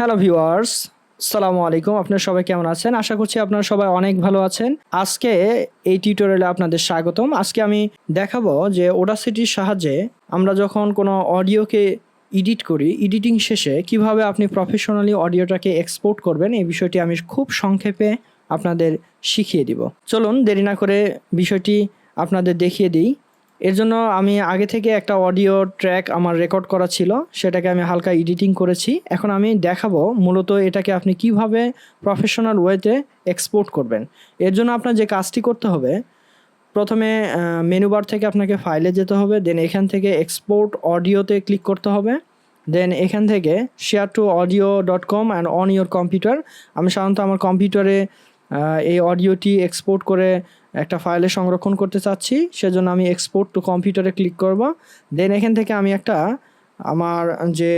Hello viewers, আসসালামু আলাইকুম। আপনারা সবাই কেমন আছেন? আশা করছি আপনারা সবাই অনেক ভালো আছেন। আজকে এই টিউটোরিয়ালে আপনাদের স্বাগতম। আজকে আমি দেখাবো যে Audacityর সাহায্যে আমরা যখন কোনো অডিওকে এডিট করি, এডিটিং শেষে কিভাবে আপনি প্রফেশনালি অডিওটাকে এক্সপোর্ট করবেন, এই বিষয়টি আমি খুব সংক্ষেপে আপনাদের শিখিয়ে দিব। চলুন দেরি না করে বিষয়টি আপনাদের দেখিয়ে দিই। এর জন্য আমি আগে থেকে একটা অডিও ট্র্যাক আমার রেকর্ড করা ছিল, সেটাকে আমি হালকা এডিটিং করেছি। এখন আমি দেখাবো মূলত এটাকে আপনি কিভাবে প্রফেশনাল ওয়েতে এক্সপোর্ট করবেন। এর জন্য আপনার যে কাজটি করতে হবে, প্রথমে মেনু বার থেকে আপনাকে ফাইলে যেতে হবে, দেন এখান থেকে এক্সপোর্ট অডিওতে ক্লিক করতে হবে, দেন এখান থেকে share two audio.com and on your computer. আমি সাধারণত আমার কম্পিউটারে এই অডিওটি এক্সপোর্ট করে একটা ফাইলে সংরক্ষণ করতে চাচ্ছি, সেজন্য আমি এক্সপোর্ট টু কম্পিউটারে ক্লিক করব। দেন এখান থেকে আমি একটা আমার যে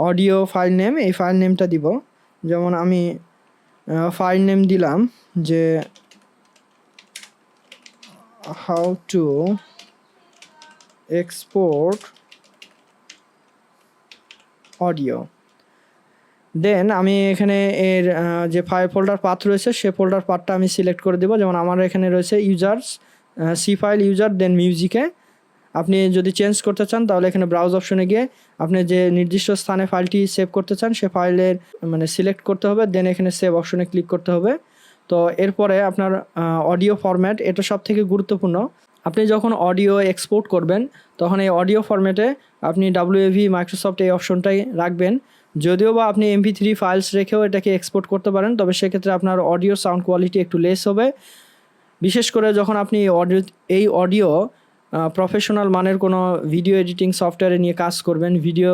অডিও ফাইল নেম, এই ফাইল নেমটা দিব। যেমন আমি ফাইল নেম দিলাম যে হাউ টু এক্সপোর্ট অডিও। দেন আমি এখানে এর যে ফাইল ফোল্ডার পাথ রয়েছে, সে ফোল্ডার পাথটা আমি সিলেক্ট করে দেবো। যেমন আমার এখানে রয়েছে ইউজার্স, সি ফাইল ইউজার, দেন মিউজিকে। আপনি যদি চেঞ্জ করতে চান তাহলে এখানে ব্রাউজ অপশনে গিয়ে আপনি যে নির্দিষ্ট স্থানে ফাইলটি সেভ করতে চান সে ফাইলের সিলেক্ট করতে হবে, দেন এখানে সেভ অপশনে ক্লিক করতে হবে। তো এরপরে আপনার অডিও ফরম্যাট, এটা সব থেকে গুরুত্বপূর্ণ। আপনি যখন অডিও এক্সপোর্ট করবেন তখন এই অডিও ফরম্যাটে আপনি WAV মাইক্রোসফট এই অপশনটাই রাখবেন। যদিও বা আপনি MP3 ফাইলস রেখেও এটাকে এক্সপোর্ট করতে পারেন, তবে সেক্ষেত্রে আপনার অডিও সাউন্ড কোয়ালিটি একটু লেস হবে। বিশেষ করে যখন আপনি এই অডিও প্রফেশনাল মানের কোনো ভিডিও এডিটিং সফটওয়্যারে নিয়ে কাজ করবেন, ভিডিও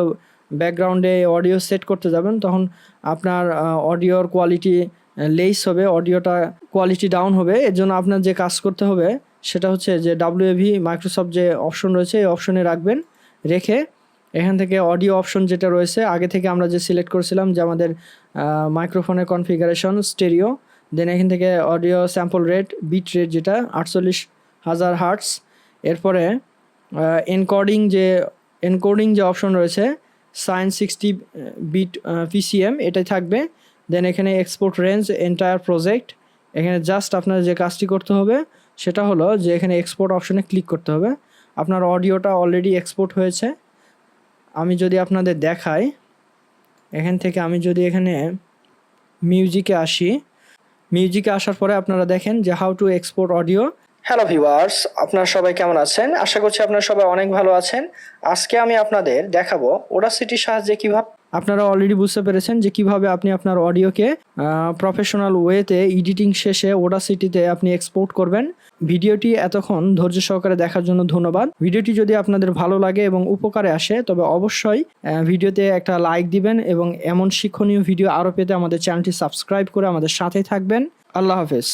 ব্যাকগ্রাউন্ডে অডিও সেট করতে যাবেন, তখন আপনার অডিওর কোয়ালিটি লেস হবে, অডিওটা কোয়ালিটি ডাউন হবে। এর জন্য আপনার যে কাজ করতে হবে সেটা হচ্ছে যে WAV মাইক্রোসফট যে অপশন রয়েছে এই অপশনে রাখবেন, রেখে এখান থেকে অডিও অপশন যেটা রয়েছে আগে থেকে আমরা যে সিলেক্ট করেছিলাম যে আমাদের মাইক্রোফোনের কনফিগারেশন স্টেরিও, দেন এখান থেকে audio sample rate, bit rate যেটা 48,000 হার্টস। এরপরে এনকোডিং যে অপশন রয়েছে সাইন 60 বিট PCM এটাই থাকবে। দেন এখানে এক্সপোর্ট রেঞ্জ এন্টায়ার প্রজেক্ট, এখানে জাস্ট আপনার যে কাজটি করতে হবে সেটা হলো যে এখানে এক্সপোর্ট অপশনে ক্লিক করতে হবে। আপনার অডিওটা অলরেডি এক্সপোর্ট হয়েছে। আমি যদি আপনাদের দেখাই, এখান থেকে আমি যদি এখানে মিউজিকে আসি, মিউজিকে আসার পরে আপনারা দেখেন যে how to export audio. Hello viewers, আপনারা সবাই কেমন আছেন? আশা করছি আপনারা সবাই অনেক ভালো আছেন। আজকে আমি আপনাদের দেখাবো Audacityর সাহায্যে কিভাবে, আপনারা অলরেডি বুঝতে পেরেছেন যে কিভাবে আপনি আপনার অডিওকে প্রফেশনাল ওয়েতে এডিটিং শেষে Audacityতে আপনি এক্সপোর্ট করবেন। ভিডিওটি এতক্ষণ ধৈর্য সহকারে দেখার জন্য ধন্যবাদ। ভিডিওটি যদি আপনাদের ভালো লাগে এবং উপকারে আসে তবে অবশ্যই ভিডিওতে একটা লাইক দিবেন এবং এমন শিক্ষণীয় ভিডিও আরও পেতে আমাদের চ্যানেলটি সাবস্ক্রাইব করে আমাদের সাথে থাকবেন। আল্লাহ হাফেজ।